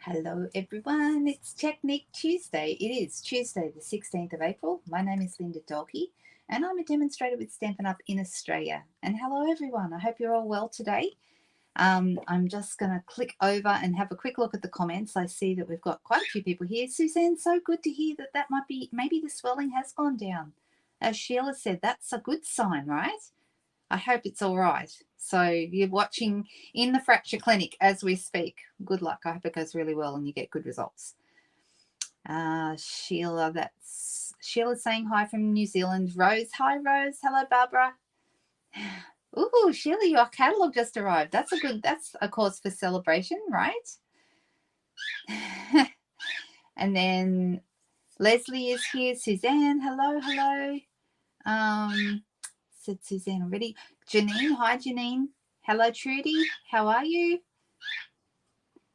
Hello everyone, it's Technique Tuesday. It is Tuesday the 16th of April. My name is Linda Dolke and I'm a demonstrator with Stampin' Up in Australia. And hello everyone, I hope you're all well today. I'm just going to click over and have a quick look at the comments. I see that we've got quite a few people here. Suzanne, so good to hear that might be, maybe the swelling has gone down. As Sheila said, that's a good sign, right? I hope it's all right. So you're watching in the fracture clinic as we speak. Good luck. I hope it goes really well and you get good results. Sheila, that's Sheila saying hi from New Zealand. Rose, hi Rose. Hello Barbara. Ooh, Sheila, your catalogue just arrived. That's a cause for celebration, right? And then Leslie is here. Suzanne, hello. Said Suzanne already. Janine, hi Janine. Hello Trudy, how are you?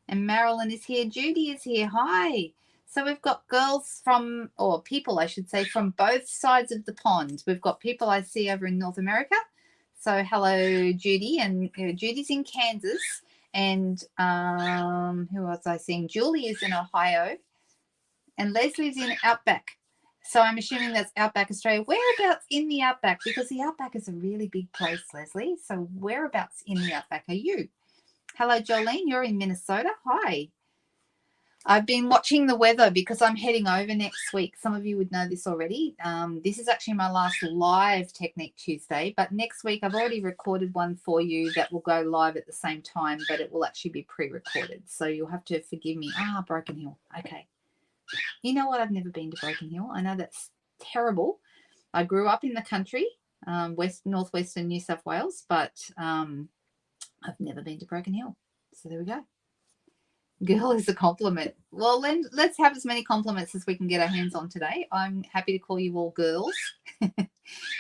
And Marilyn is here. Judy is here. Hi. So we've got girls from, or people I should say, from both sides of the pond. We've got people I see over in North America. So hello Judy, and Judy's in Kansas. And who else I seen? Julie is in Ohio. And Leslie's in Outback. So I'm assuming that's Outback Australia. Whereabouts in the Outback? Because the Outback is a really big place, Leslie. So whereabouts in the Outback are you? Hello, Jolene. You're in Minnesota. Hi. I've been watching the weather because I'm heading over next week. Some of you would know this already. This is actually my last live Technique Tuesday. But next week I've already recorded one for you that will go live at the same time, but it will actually be pre-recorded. So you'll have to forgive me. Broken Hill. Okay. You know what? I've never been to Broken Hill. I know that's terrible. I grew up in the country, northwestern New South Wales, but I've never been to Broken Hill. So there we go. Girl is a compliment. Well, let's have as many compliments as we can get our hands on today. I'm happy to call you all girls,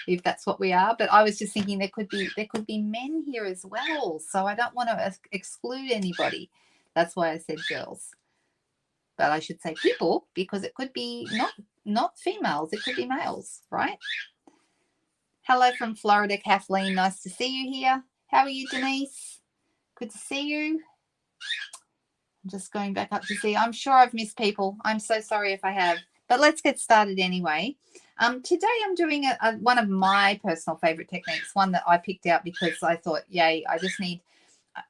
if that's what we are. But I was just thinking there could be men here as well. So I don't want to exclude anybody. That's why I said girls. But I should say people because it could be not females. It could be males, right? Hello from Florida, Kathleen. Nice to see you here. How are you, Denise? Good to see you. I'm just going back up to see. I'm sure I've missed people. I'm so sorry if I have. But let's get started anyway. Today I'm doing one of my personal favorite techniques, one that I picked out because I thought, yay, I just need,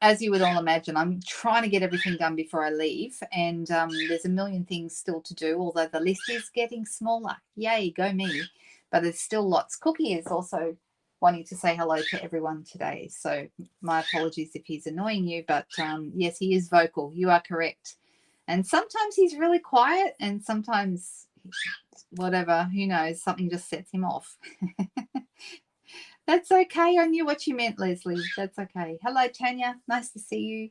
as you would all imagine, I'm trying to get everything done before I leave, and there's a million things still to do, although the list is getting smaller. Yay, go me. But there's still lots. Cookie is also wanting to say hello to everyone today, so my apologies if he's annoying you, but yes, he is vocal. You are correct. And sometimes he's really quiet, and sometimes whatever, who knows, something just sets him off. That's okay. I knew what you meant, Leslie. That's okay. Hello, Tanya. Nice to see you.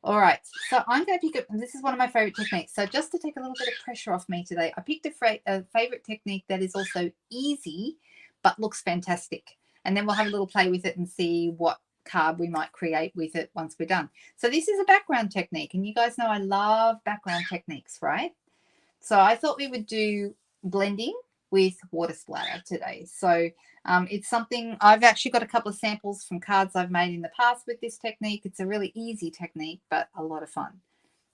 All right. So I'm going to pick up, this is one of my favorite techniques. So just to take a little bit of pressure off me today, I picked a favorite technique that is also easy, but looks fantastic. And then we'll have a little play with it and see what card we might create with it once we're done. So this is a background technique. And you guys know I love background techniques, right? So I thought we would do blending with water splatter today. So it's something, I've actually got a couple of samples from cards I've made in the past with this technique. It's a really easy technique, but a lot of fun.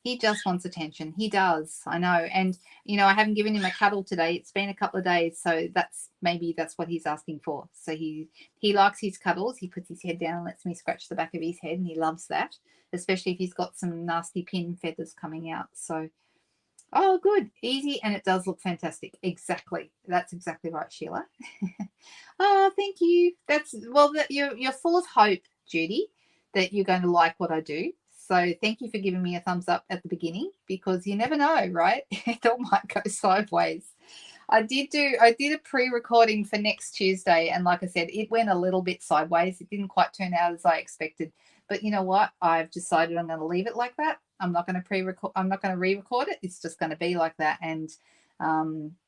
He just wants attention. He does, I know. And, you know, I haven't given him a cuddle today. It's been a couple of days, so maybe that's what he's asking for. So he likes his cuddles. He puts his head down and lets me scratch the back of his head, and he loves that, especially if he's got some nasty pin feathers coming out. So, oh, good. Easy, and it does look fantastic. Exactly. That's exactly right, Sheila. Oh, thank you. You're full of hope, Judy, that you're going to like what I do. So thank you for giving me a thumbs up at the beginning, because you never know, right? It all might go sideways. I did a pre-recording for next Tuesday, and like I said, it went a little bit sideways. It didn't quite turn out as I expected. But you know what? I've decided I'm going to leave it like that. I'm not going to re-record it. It's just going to be like that. And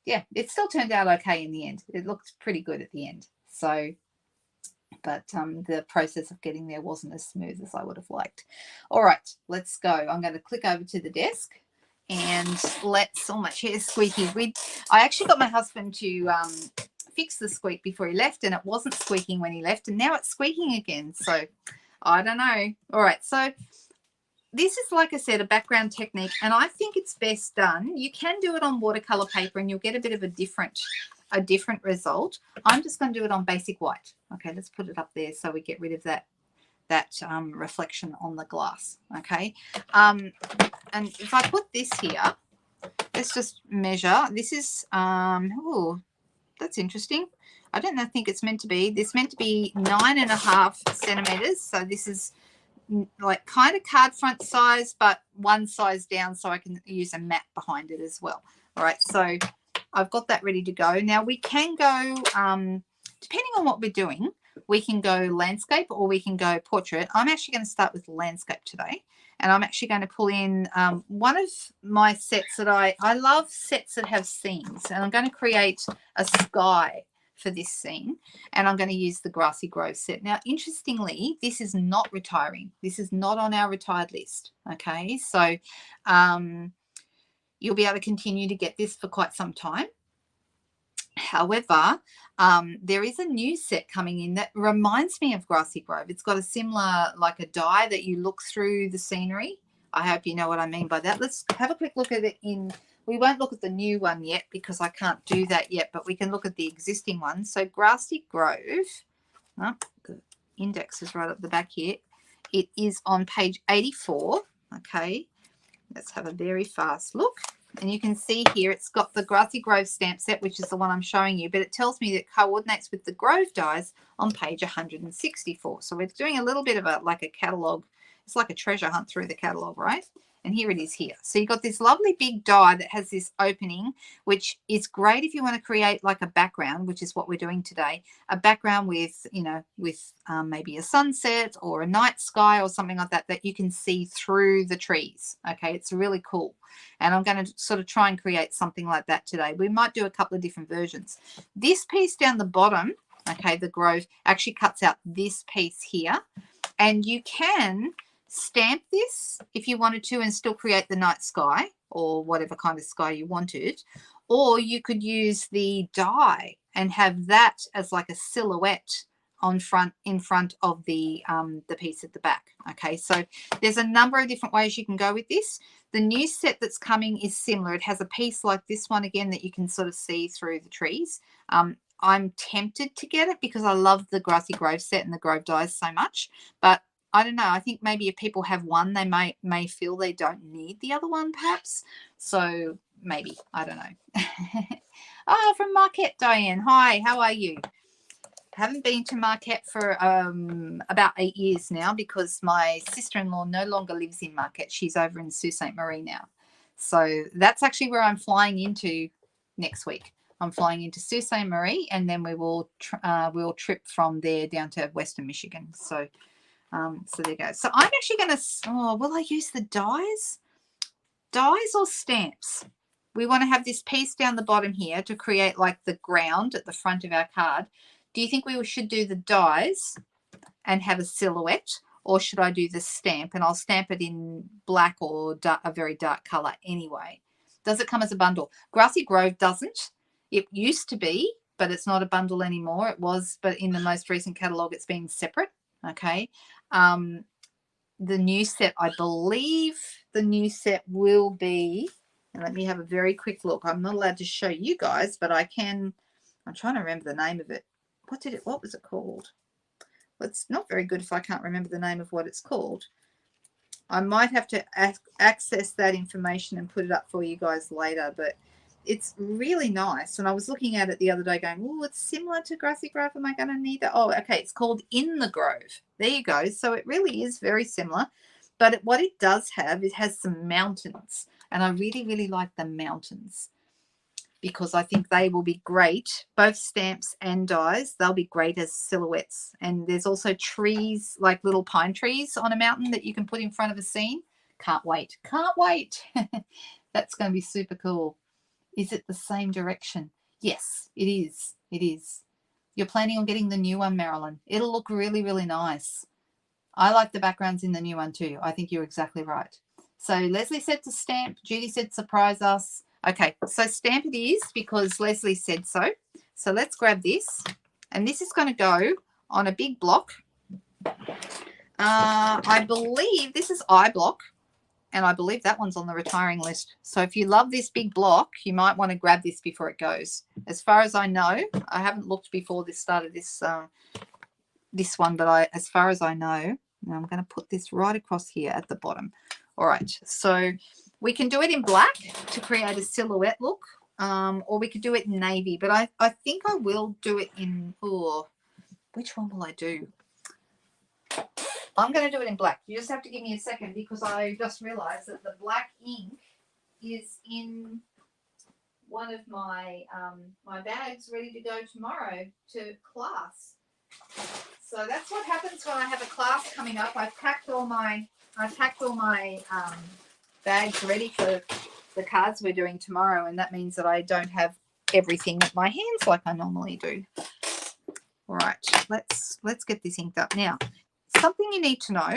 yeah, it still turned out okay in the end. It looked pretty good at the end. So, but the process of getting there wasn't as smooth as I would have liked. All right, let's go. I'm going to click over to the desk and my chair's squeaky. I actually got my husband to fix the squeak before he left, and it wasn't squeaking when he left, and now it's squeaking again. So I don't know. All right, so this is, like I said, a background technique, and I think it's best done. You can do it on watercolor paper and you'll get a bit of a different result. I'm just going to do it on basic white. Okay, let's put it up there so we get rid of that reflection on the glass. Okay, and if I put this here, let's just measure. This is oh, that's interesting. I don't think it's meant to be. This meant to be 9.5 centimeters. So this is like kind of card front size, but one size down, so I can use a mat behind it as well. All right, so I've got that ready to go. Now we can go, depending on what we're doing, we can go landscape or we can go portrait. I'm actually going to start with landscape today, and I'm actually going to pull in one of my sets that I love sets that have scenes, and I'm going to create a sky for this scene, and I'm going to use the Grassy Grove set. Now, interestingly, this is not retiring. This is not on our retired list. Okay, so you'll be able to continue to get this for quite some time. However, there is a new set coming in that reminds me of Grassy Grove. It's got a similar, like a die that you look through the scenery. I hope you know what I mean by that. Let's have a quick look at it in, we won't look at the new one yet because I can't do that yet, but we can look at the existing one. So Grassy Grove, oh, the index is right up the back here. It is on page 84. Okay, let's have a very fast look. And you can see here it's got the Grassy Grove stamp set, which is the one I'm showing you, but it tells me that it coordinates with the Grove dies on page 164. So we're doing a little bit of like a catalogue. It's like a treasure hunt through the catalogue, right? And here it is here. So you've got this lovely big die that has this opening, which is great if you want to create like a background, which is what we're doing today, a background with, you know, with maybe a sunset or a night sky or something like that, that you can see through the trees. Okay, it's really cool. And I'm going to sort of try and create something like that today. We might do a couple of different versions. This piece down the bottom, okay, the Grove actually cuts out this piece here, and you can stamp this if you wanted to and still create the night sky or whatever kind of sky you wanted, or you could use the die and have that as like a silhouette in front of the piece at the back. Okay, so there's a number of different ways you can go with this. The new set that's coming is similar. It has a piece like this one again that you can sort of see through the trees. I'm tempted to get it because I love the Grassy Grove set and the Grove dies so much, but I don't know. I think maybe if people have one, they may feel they don't need the other one, perhaps. So maybe, I don't know. Oh, from Marquette, Diane. Hi, how are you? Haven't been to Marquette for about 8 years now because my sister-in-law no longer lives in Marquette. She's over in Sault Ste. Marie now. So that's actually where I'm flying into next week. I'm flying into Sault Ste. Marie, and then we will we'll trip from there down to Western Michigan. So so there you go. So I'm actually going to, will I use the dies? Dies or stamps? We want to have this piece down the bottom here to create like the ground at the front of our card. Do you think we should do the dies and have a silhouette, or should I do the stamp? And I'll stamp it in black or a very dark color anyway. Does it come as a bundle? Grassy Grove doesn't. It used to be, but it's not a bundle anymore. It was, but in the most recent catalogue, it's been separate. Okay. The new set, I believe the new set will be, and let me have a very quick look. I'm not allowed to show you guys, but I can. I'm trying to remember the name of it. What was it called? Well, it's not very good if I can't remember the name of what it's called. I might have to access that information and put it up for you guys later, but it's really nice. And I was looking at it the other day going, oh, it's similar to Grassy Grove. Am I going to need that? Oh, okay. It's called In the Grove. There you go. So it really is very similar. But what it does have, it has some mountains. And I really, really like the mountains because I think they will be great, both stamps and dies. They'll be great as silhouettes. And there's also trees, like little pine trees on a mountain that you can put in front of a scene. Can't wait. Can't wait. That's going to be super cool. Is it the same direction? Yes, it is. It is. You're planning on getting the new one, Marilyn. It'll look really, really nice. I like the backgrounds in the new one too. I think you're exactly right. So Leslie said to stamp. Judy said surprise us. Okay, so stamp it is because Leslie said so. So let's grab this. And this is going to go on a big block. I believe this is I block. And I believe that one's on the retiring list. So if you love this big block, you might want to grab this before it goes. As far as I know, I haven't looked before this started this one, but as far as I know, now I'm going to put this right across here at the bottom. All right, so we can do it in black to create a silhouette look, or we could do it in navy, but I think I will do it in, which one will I do? I'm going to do it in black. You just have to give me a second because I just realized that the black ink is in one of my my bags ready to go tomorrow to class. So that's what happens when I have a class coming up. I've packed all my bags ready for the cards we're doing tomorrow, and that means that I don't have everything at my hands like I normally do. All right, let's get this inked up now. Something you need to know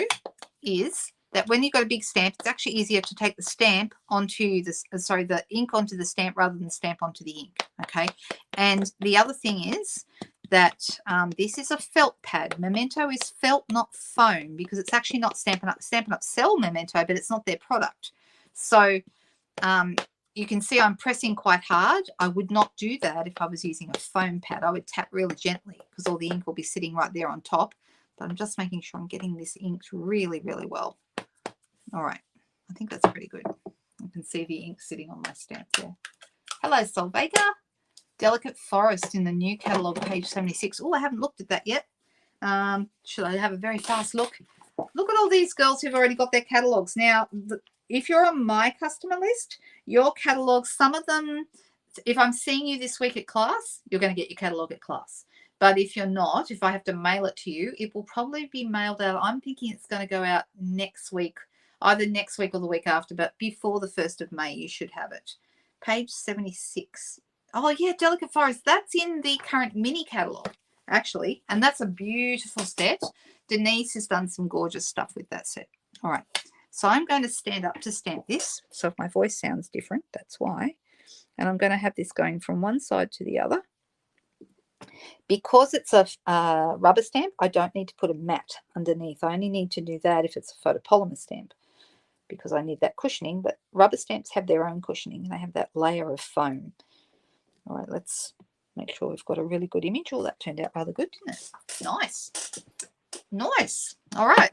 is that when you've got a big stamp, it's actually easier to take the stamp onto the ink onto the stamp rather than stamp onto the ink. Okay, and the other thing is that this is a felt pad. Memento is felt, not foam, because it's actually not Stampin' Up. Stampin' Up sell Memento, but it's not their product. So you can see I'm pressing quite hard. I would not do that if I was using a foam pad. I would tap really gently because all the ink will be sitting right there on top. But I'm just making sure I'm getting this inked really, really well. All right, I think that's pretty good. You can see the ink sitting on my stamp there. Hello, Sol Baker. Delicate Forest in the new catalogue, page 76. Oh, I haven't looked at that yet. Should I have a very fast look? Look at all these girls who've already got their catalogues. Now, if you're on my customer list, your catalogues, some of them, if I'm seeing you this week at class, you're going to get your catalogue at class. But if you're not, if I have to mail it to you, it will probably be mailed out. I'm thinking it's going to go out next week, either next week or the week after, but before the 1st of May, you should have it. Page 76. Oh, yeah, Delicate Forest. That's in the current mini catalogue, actually, and that's a beautiful set. Denise has done some gorgeous stuff with that set. All right, so I'm going to stand up to stamp this. So if my voice sounds different, that's why. And I'm going to have this going from one side to the other. Because it's a rubber stamp, I don't need to put a mat underneath. I only need to do that if it's a photopolymer stamp because I need that cushioning. But rubber stamps have their own cushioning and they have that layer of foam. All right, let's make sure we've got a really good image. Oh, that turned out rather good, didn't it? Nice. Nice. All right.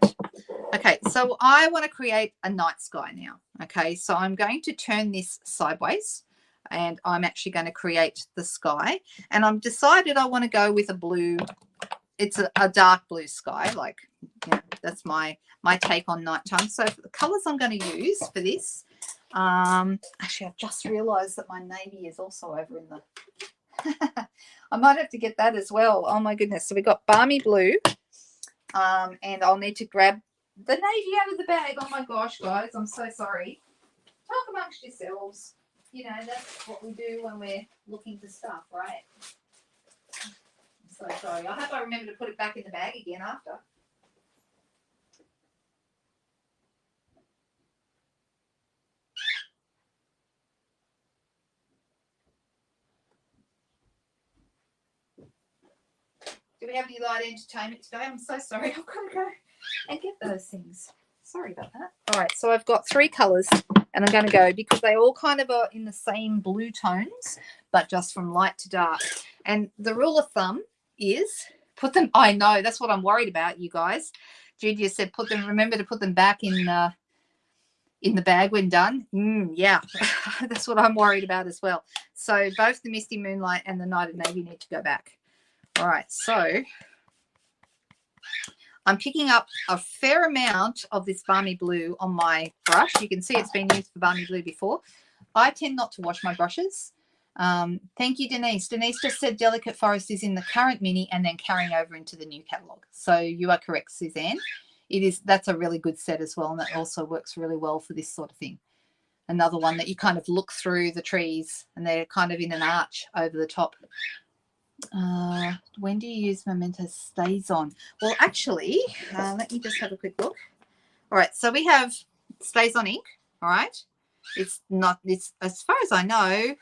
Okay, so I want to create a night sky now. Okay, so I'm going to turn this sideways. And I'm actually going to create the sky. And I've decided I want to go with a blue. It's a dark blue sky. Like, you know, that's my take on nighttime. So for the colours I'm going to use for this, actually, I've just realised that my navy is also over in the... I might have to get that as well. Oh, my goodness. So we've got balmy blue. And I'll need to grab the navy out of the bag. Oh, my gosh, guys. I'm so sorry. Talk amongst yourselves. You know, that's what we do when we're looking for stuff, right? I'm so sorry. I hope I remember to put it back in the bag again after. Do we have any light entertainment today? I'm so sorry. I've got to go and get those things. Sorry about that. All right, so I've got 3 colours and I'm going to go because they all kind of are in the same blue tones, but just from light to dark. And the rule of thumb is put them, I know, that's what I'm worried about, you guys. Julia said remember to put them back in the bag when done. Yeah, that's what I'm worried about as well. So both the Misty Moonlight and the Night of Navy need to go back. All right, so I'm picking up a fair amount of this balmy blue on my brush. You can see it's been used for balmy blue before. I tend not to wash my brushes. Thank you, Denise. Denise just said Delicate Forest is in the current mini and then carrying over into the new catalogue. So you are correct, Suzanne. That's a really good set as well, and that also works really well for this sort of thing. Another one that you kind of look through the trees and they're kind of in an arch over the top. When do you use Memento Stays On? Well, actually, let me just have a quick look. All right, so we have Stays On ink. All right, it's as far as I know, I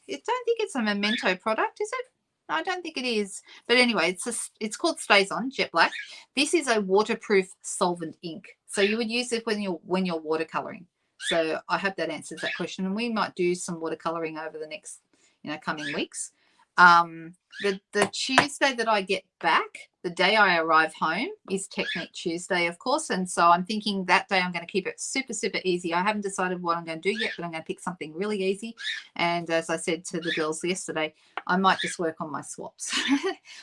don't think it's a Memento product, is it? No, I don't think it is. But anyway, it's called Stays On Jet Black. This is a waterproof solvent ink, so you would use it when you're watercoloring. So I hope that answers that question. And we might do some watercoloring over the next, coming weeks. The Tuesday that I get back, the day I arrive home, is Technique Tuesday, of course. And so I'm thinking that day I'm going to keep it super, super easy. I haven't decided what I'm going to do yet, but I'm going to pick something really easy. And as I said to the girls yesterday, I might just work on my swaps.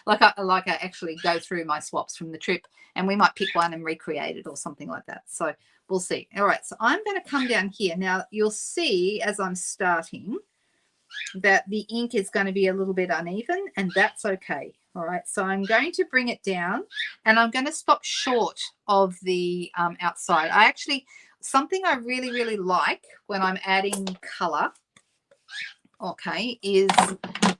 like I actually go through my swaps from the trip, and we might pick one and recreate it or something like that. So we'll see. All right, so I'm going to come down here. Now, you'll see as I'm starting that the ink is going to be a little bit uneven, and that's okay. All right, so I'm going to bring it down, and I'm going to stop short of the outside. Something I really, really like when I'm adding color, okay, is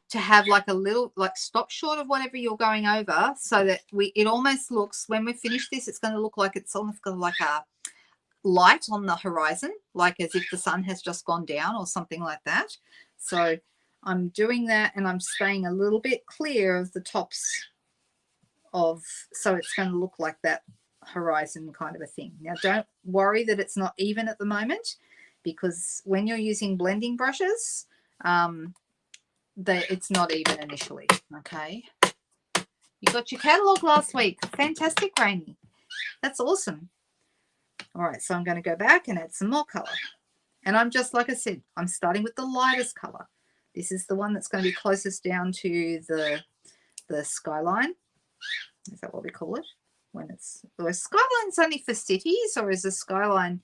to have like a little, like, stop short of whatever you're going over, so that it almost looks, when we finish this, it's going to look like it's almost got like a light on the horizon, like as if the sun has just gone down or something like that. So I'm doing that, and I'm staying a little bit clear of the tops so it's going to look like that horizon kind of a thing. Now, don't worry that it's not even at the moment, because when you're using blending brushes, it's not even initially. Okay, you got your catalog last week. Fantastic, Rainy. That's awesome. All right, so I'm going to go back and add some more color. And I'm just, like I said, I'm starting with the lightest color. This is the one that's going to be closest down to the skyline. Is that what we call it? When skyline's only for cities, or is the skyline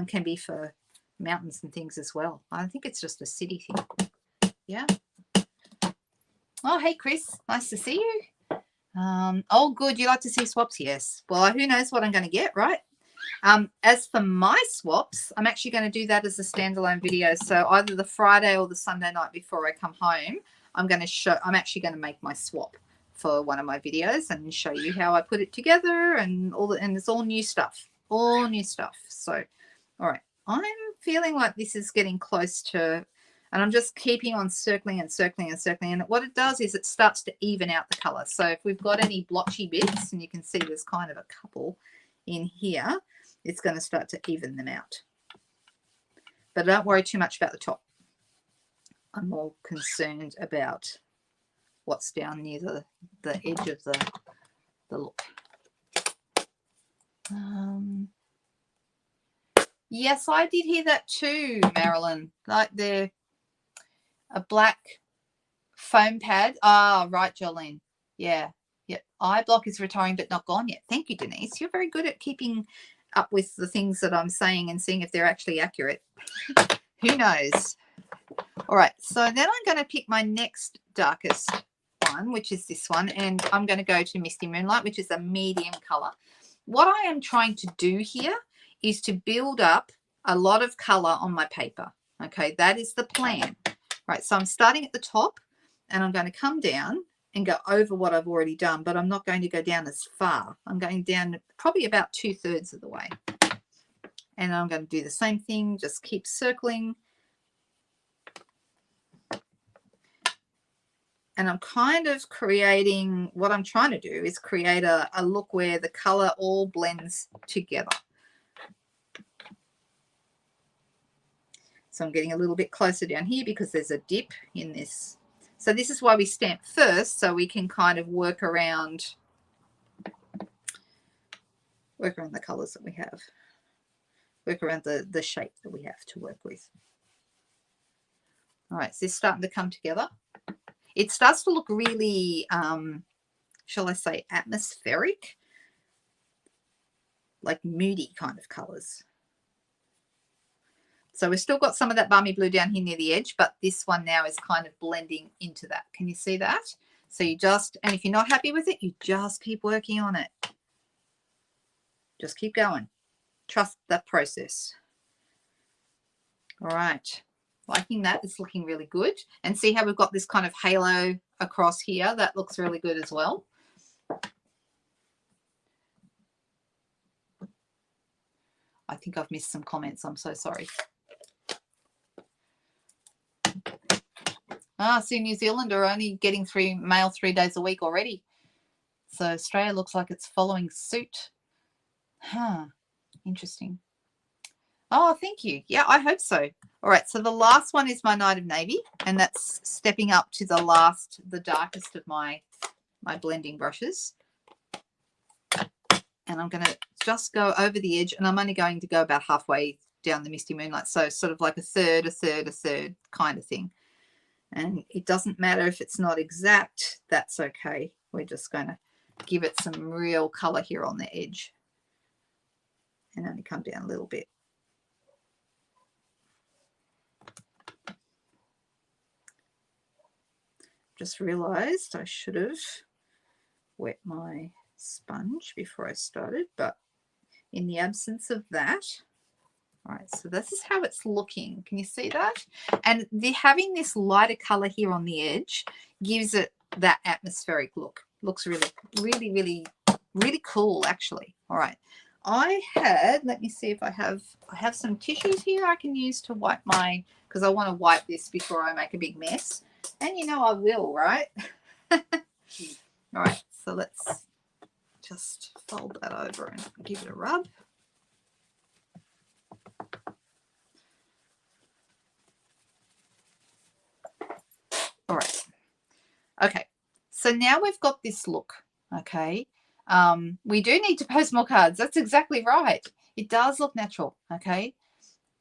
can be for mountains and things as well? I think it's just a city thing. Yeah. Oh, hey, Chris. Nice to see you. Oh, good. You like to see swaps? Yes. Well, who knows what I'm going to get, right? As for my swaps, I'm actually going to do that as a standalone video. So either the Friday or the Sunday night before I come home, I'm actually going to make my swap for one of my videos and show you how I put it together, and it's all new stuff. All new stuff. So, all right. I'm feeling like this is getting close to, and I'm just keeping on circling and circling and circling. And what it does is it starts to even out the color. So if we've got any blotchy bits, and you can see there's kind of a couple in here, it's going to start to even them out. But don't worry too much about the top. I'm more concerned about what's down near the edge of the look. Yes, I did hear that too, Marilyn. Like they're a black foam pad. Ah, right, Jolene. Yeah. Yeah. Eye block is retiring but not gone yet. Thank you, Denise. You're very good at keeping up with the things that I'm saying and seeing if they're actually accurate. Who knows? All right, so then I'm going to pick my next darkest one, which is this one, and I'm going to go to Misty Moonlight, which is a medium color. What I am trying to do here is to build up a lot of color on my paper. Okay, that is the plan. Right, so I'm starting at the top, and I'm going to come down and go over what I've already done, but I'm not going to go down as far. I'm going down probably about 2/3 of the way. And I'm going to do the same thing, just keep circling. And I'm kind of creating, what I'm trying to do is create a look where the color all blends together. So I'm getting a little bit closer down here because there's a dip in this. So this is why we stamp first, so we can kind of work around the colors that we have. Work around the shape that we have to work with. All right, so it's starting to come together. It starts to look really, shall I say, atmospheric, like moody kind of colors. So we've still got some of that balmy blue down here near the edge, but this one now is kind of blending into that. Can you see that? So you just, and if you're not happy with it, you just keep working on it. Just keep going. Trust that process. All right. Liking that. It's looking really good. And see how we've got this kind of halo across here? That looks really good as well. I think I've missed some comments. I'm so sorry. See, New Zealand are only getting mail 3 days a week already. So Australia looks like it's following suit. Huh. Interesting. Oh, thank you. Yeah, I hope so. All right, so the last one is my Night of Navy, and that's stepping up to the darkest of my blending brushes. And I'm going to just go over the edge, and I'm only going to go about halfway down the Misty Moonlight, so sort of like a third kind of thing. And it doesn't matter if it's not exact, that's okay. We're just going to give it some real color here on the edge and only come down a little bit. Just realized I should have wet my sponge before I started, but in the absence of that, all right, so this is how it's looking. Can you see that? And having this lighter color here on the edge gives it that atmospheric look. Looks really, really, really, really cool, actually. All right, let me see if I have some tissues here I can use to wipe my, because I want to wipe this before I make a big mess. And you know I will, right? All right, so let's just fold that over and give it a rub. All right. Okay, so now we've got this look, okay? We do need to post more cards. That's exactly right. It does look natural, okay?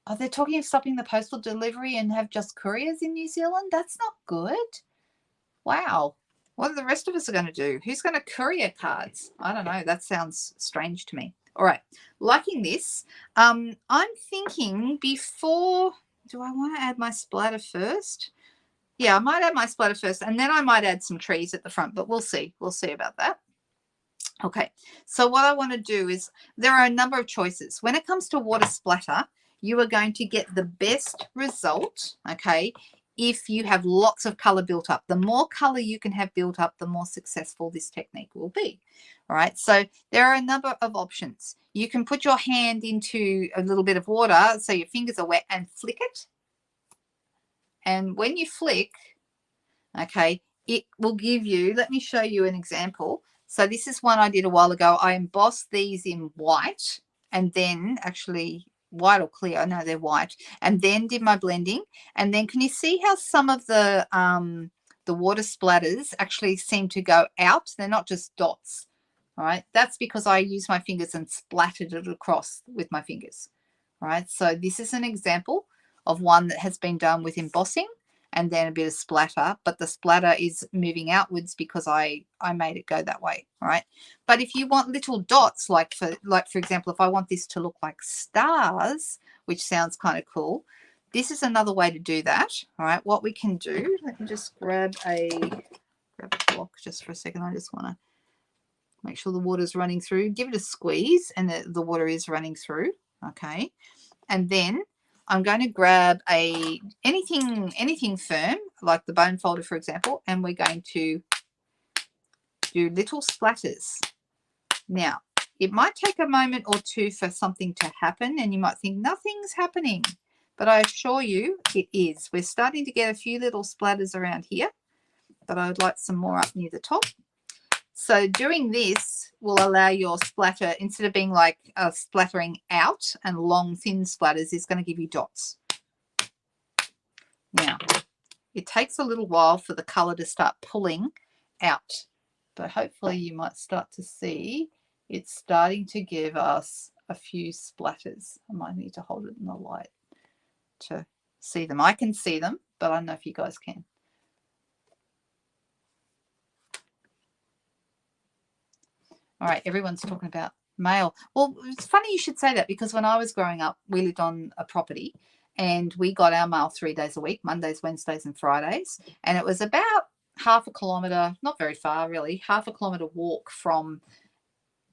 Oh, they're talking of stopping the postal delivery and have just couriers in New Zealand? That's not good. Wow. What are the rest of us going to do? Who's going to courier cards? I don't know. That sounds strange to me. All right. Liking this. I'm thinking before, do I want to add my splatter first? Yeah, I might add my splatter first, and then I might add some trees at the front, but we'll see. We'll see about that. Okay, so what I want to do is, there are a number of choices. When it comes to water splatter, you are going to get the best result, okay, if you have lots of color built up. The more color you can have built up, the more successful this technique will be. All right, so there are a number of options. You can put your hand into a little bit of water so your fingers are wet and flick it. And when you flick, okay, it will give you, let me show you an example. So this is one I did a while ago. I embossed these in white, and then actually white or clear, no, they're white, and then did my blending. And then can you see how some of the water splatters actually seem to go out? They're not just dots. All right, that's because I used my fingers and splattered it across with my fingers. All right, so this is an example of one that has been done with embossing and then a bit of splatter, but the splatter is moving outwards because I made it go that way. All right, but if you want little dots, like for example, if I want this to look like stars, which sounds kind of cool, this is another way to do that. All right, what we can do, let me just grab a block just for a second. I just want to make sure the water's running through. Give it a squeeze, and the water is running through. Okay, and then I'm going to grab anything firm, like the bone folder, for example, and we're going to do little splatters. Now, it might take a moment or two for something to happen, and you might think nothing's happening, but I assure you it is. We're starting to get a few little splatters around here, but I would like some more up near the top. So doing this will allow your splatter, instead of being like splattering out and long, thin splatters, is going to give you dots. Now, it takes a little while for the color to start pulling out, but hopefully you might start to see it's starting to give us a few splatters. I might need to hold it in the light to see them. I can see them, but I don't know if you guys can. All right, everyone's talking about mail. Well, it's funny you should say that, because when I was growing up, we lived on a property and we got our mail 3 days a week, Mondays, Wednesdays and Fridays. And it was about half a kilometre, not very far really, half a kilometre walk from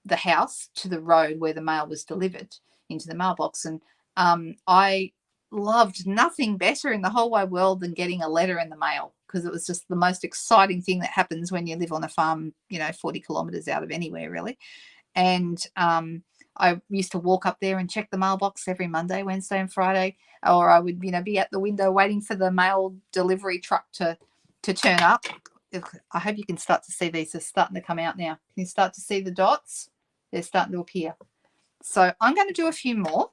the house to the road where the mail was delivered into the mailbox. And I loved nothing better in the whole wide world than getting a letter in the mail, because it was just the most exciting thing that happens when you live on a farm, 40 kilometres out of anywhere really. And I used to walk up there and check the mailbox every Monday, Wednesday and Friday, or I would be at the window waiting for the mail delivery truck to turn up. I hope you can start to see these. They're starting to come out now. Can you start to see the dots? They're starting to appear. So I'm going to do a few more,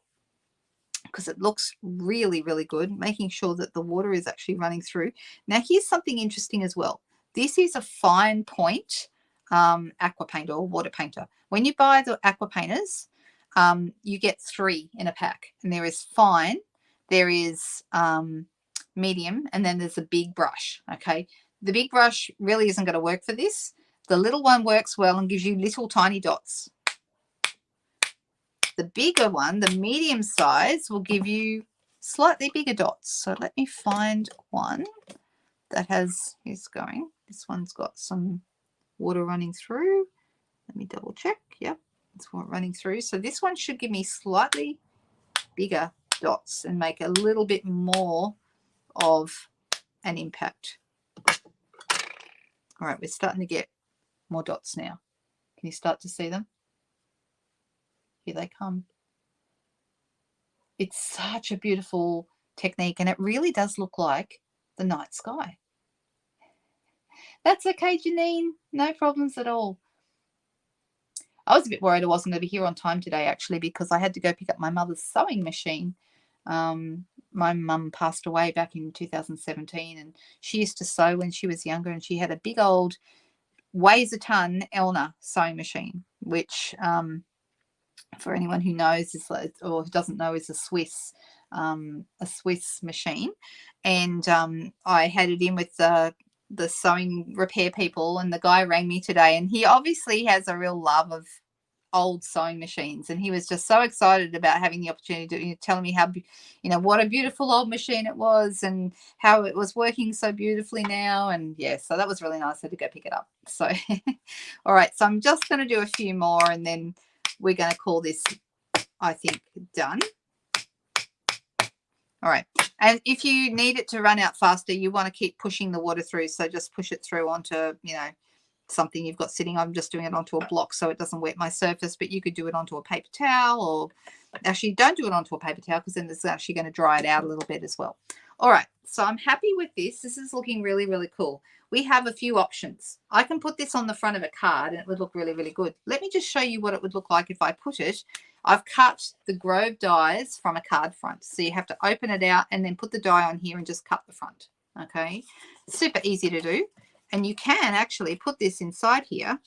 because it looks really, really good, making sure that the water is actually running through. Now, here's something interesting as well. This is a fine point aqua painter or water painter. When you buy the aqua painters, you get 3 in a pack, and there is fine, there is medium, and then there's a big brush. Okay, the big brush really isn't going to work for this. The little one works well and gives you little tiny dots. The bigger one, the medium size, will give you slightly bigger dots. So let me find one that has, here's going, this one's got some water running through. Let me double check. Yep, it's running through. So this one should give me slightly bigger dots and make a little bit more of an impact. All right, we're starting to get more dots now. Can you start to see them? Here they come. It's such a beautiful technique, and it really does look like the night sky. That's okay, Janine. No problems at all. I was a bit worried I wasn't going to be here on time today, actually, because I had to go pick up my mother's sewing machine. My mum passed away back in 2017, and she used to sew when she was younger, and she had a big old weighs a ton Elna sewing machine, which for anyone who knows is or who doesn't know is a Swiss machine. And I had it in with the sewing repair people, and the guy rang me today, and he obviously has a real love of old sewing machines, and he was just so excited about having the opportunity to tell me how, what a beautiful old machine it was and how it was working so beautifully now. And yeah, so that was really nice. I had to go pick it up. So all right, so I'm just going to do a few more, and then we're going to call this, I think, done. All right, and if you need it to run out faster, you want to keep pushing the water through, so just push it through onto something you've got sitting. I'm just doing it onto a block so it doesn't wet my surface, but you could do it onto a paper towel, or actually don't do it onto a paper towel, because then it's actually going to dry it out a little bit as well. All right, so I'm happy with this. This is looking really, really cool. We have a few options. I can put this on the front of a card and it would look really, really good. Let me just show you what it would look like if I put it. I've cut the Grove dies from a card front, so you have to open it out and then put the die on here and just cut the front. Okay, super easy to do. And you can actually put this inside here,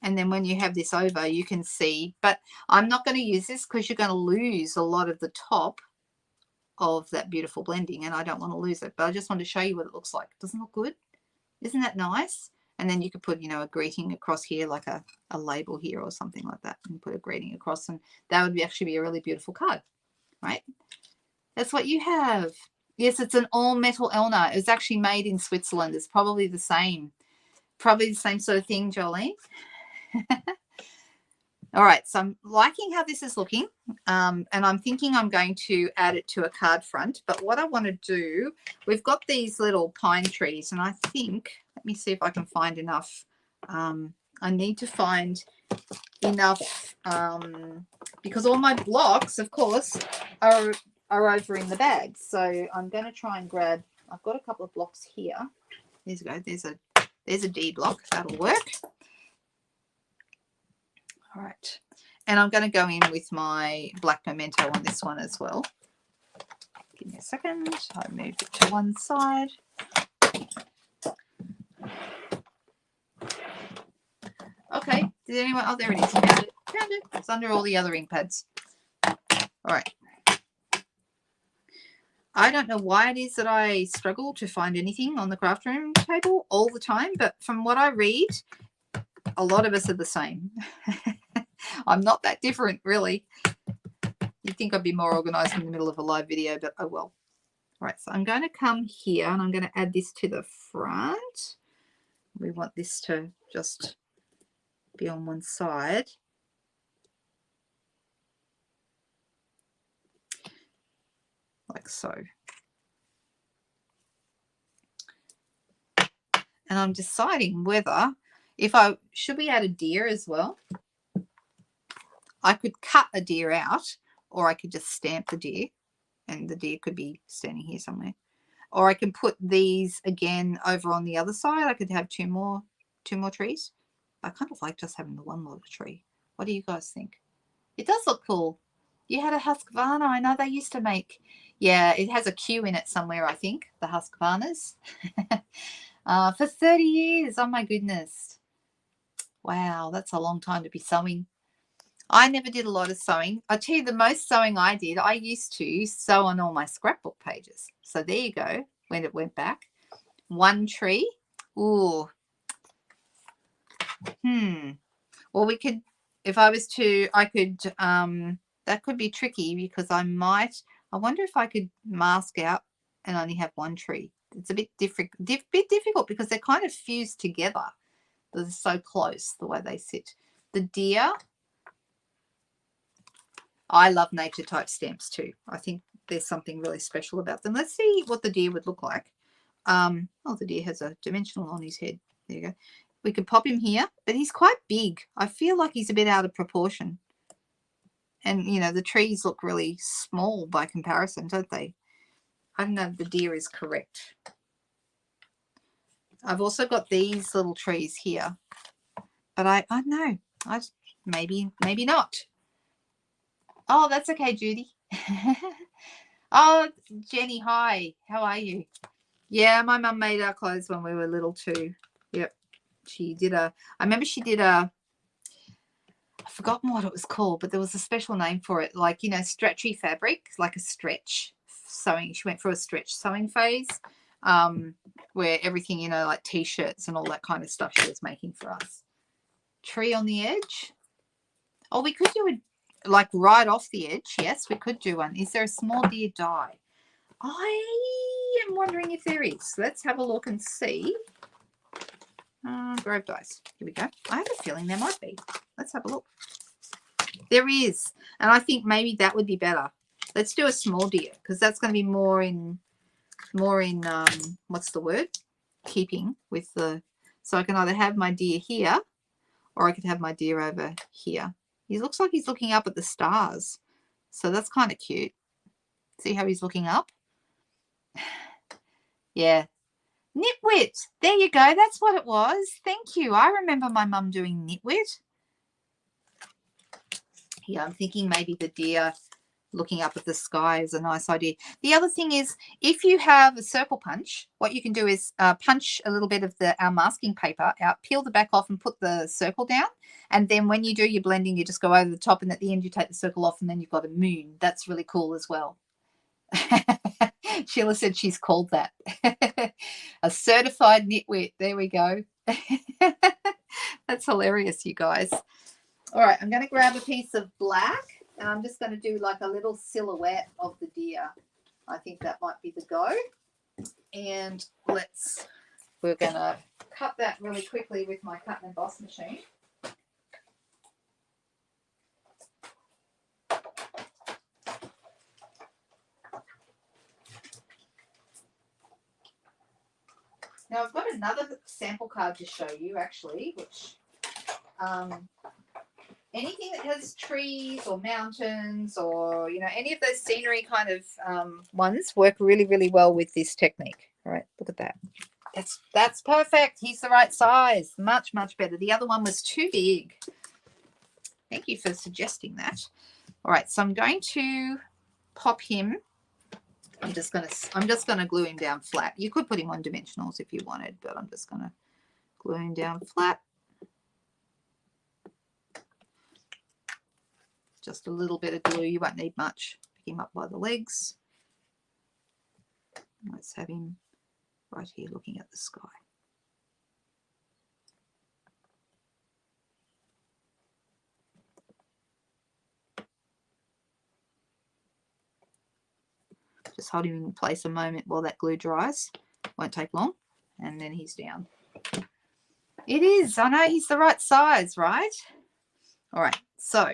and then when you have this over, you can see, but I'm not going to use this because you're going to lose a lot of the top of that beautiful blending, and I don't want to lose it, but I just want to show you what it looks like. Doesn't it look good? Isn't that nice? And then you could put, a greeting across here, like a label here or something like that, and put a greeting across, and that would actually be a really beautiful card, right? That's what you have. Yes, it's an all-metal Elna. It was actually made in Switzerland. It's probably the same sort of thing, Jolene. All right, so I'm liking how this is looking, and I'm thinking I'm going to add it to a card front. But what I want to do, we've got these little pine trees, and I think, let me see if I can find enough. I need to find enough because all my blocks, of course, are over in the bag. So I'm going to try and grab, I've got a couple of blocks here. There you go. There's a D block. That'll work. All right. And I'm going to go in with my black memento on this one as well. Give me a second. I moved it to one side. Okay. Did anyone? Oh, there it is. Found it. Found it. It's under all the other ink pads. All right. I don't know why it is that I struggle to find anything on the craft room table all the time, but from what I read, a lot of us are the same. I'm not that different, really. You'd think I'd be more organized in the middle of a live video, but oh well. All right, so I'm going to come here and I'm going to add this to the front. We want this to just be on one side. Like so. And I'm deciding whether, should we add a deer as well? I could cut a deer out, or I could just stamp the deer, and the deer could be standing here somewhere. Or I can put these again over on the other side. I could have two more trees. I kind of like just having the one little tree. What do you guys think? It does look cool. You had a Husqvarna. I know they used to make, yeah, it has a Q in it somewhere, I think, the Husqvarnas. For 30 years. Oh, my goodness. Wow, that's a long time to be sewing. I never did a lot of sewing. I tell you, the most sewing I did, I used to sew on all my scrapbook pages. So there you go, when it went back. One tree. Ooh. Well, we could, if I was to, I could, that could be tricky because I wonder if I could mask out and only have one tree. It's a bit difficult because they're kind of fused together. They're so close the way they sit. The deer, I love nature type stamps too. I think there's something really special about them. Let's see what the deer would look like. Oh, the deer has a dimensional on his head. There you go. We could pop him here, but he's quite big. I feel like he's a bit out of proportion. And, you know, the trees look really small by comparison, don't they? I don't know if the deer is correct. I've also got these little trees here. But I don't know. Maybe not. Oh, that's okay, Judy. Oh, Jenny, hi. How are you? Yeah, my mum made our clothes when we were little too. Yep. She did I remember she did I've forgotten what it was called, but there was a special name for it, like, you know, stretchy fabric, like a stretch sewing. She went through a stretch sewing phase, where everything, you know, like T-shirts and all that kind of stuff she was making for us. Tree on the edge. Oh, we could do it like right off the edge. Yes, we could do one. Is there a small deer die? I am wondering if there is. Let's have a look and see. Grove dice. Here we go. I have a feeling there might be. Let's have a look. There is. And I think maybe that would be better. Let's do a small deer because that's going to be more in what's the word? Keeping with the, so I can either have my deer here or I could have my deer over here. He looks like he's looking up at the stars. So that's kind of cute. See how he's looking up? Yeah. Nitwit. There you go. That's what it was. Thank you. I remember my mum doing nitwit. Yeah, I'm thinking maybe the deer looking up at the sky is a nice idea. The other thing is, if you have a circle punch, what you can do is punch a little bit of our masking paper out, peel the back off and put the circle down. And then when you do your blending, you just go over the top and at the end you take the circle off and then you've got a moon. That's really cool as well. Sheila said she's called that. A certified nitwit. There we go. That's hilarious, you guys. All right, I'm going to grab a piece of black and I'm just going to do like a little silhouette of the deer. I think that might be the go. And we're going to cut that really quickly with my cut and emboss machine. Now I've got another sample card to show you actually, which anything that has trees or mountains or, you know, any of those scenery kind of ones work really, really well with this technique. All right, look at that. That's perfect. He's the right size. Much, much better. The other one was too big. Thank you for suggesting that. All right, so I'm going to pop him. I'm just gonna glue him down flat. You could put him on dimensionals if you wanted, but I'm just gonna glue him down flat. Just a little bit of glue. You won't need much. Pick him up by the legs. Let's have him right here looking at the sky. Just hold him in place a moment while that glue dries. Won't take long. And then he's down. It is. I know he's the right size, right? All right. So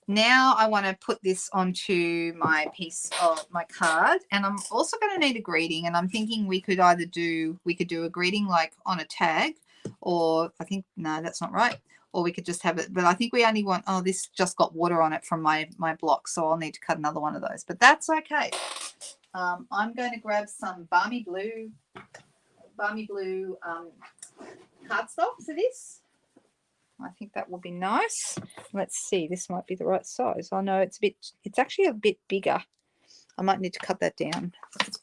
now I want to put this onto my piece of my card. And I'm also going to need a greeting. And I'm thinking we could do a greeting like on a tag, or I think, no, that's not right. Or we could just have it, but I think we only want, oh, this just got water on it from my block, so I'll need to cut another one of those, but that's okay. I'm going to grab some balmy blue cardstock for this. I think that will be nice. Let's see, this might be the right size. I know it's actually a bit bigger. I might need to cut that down because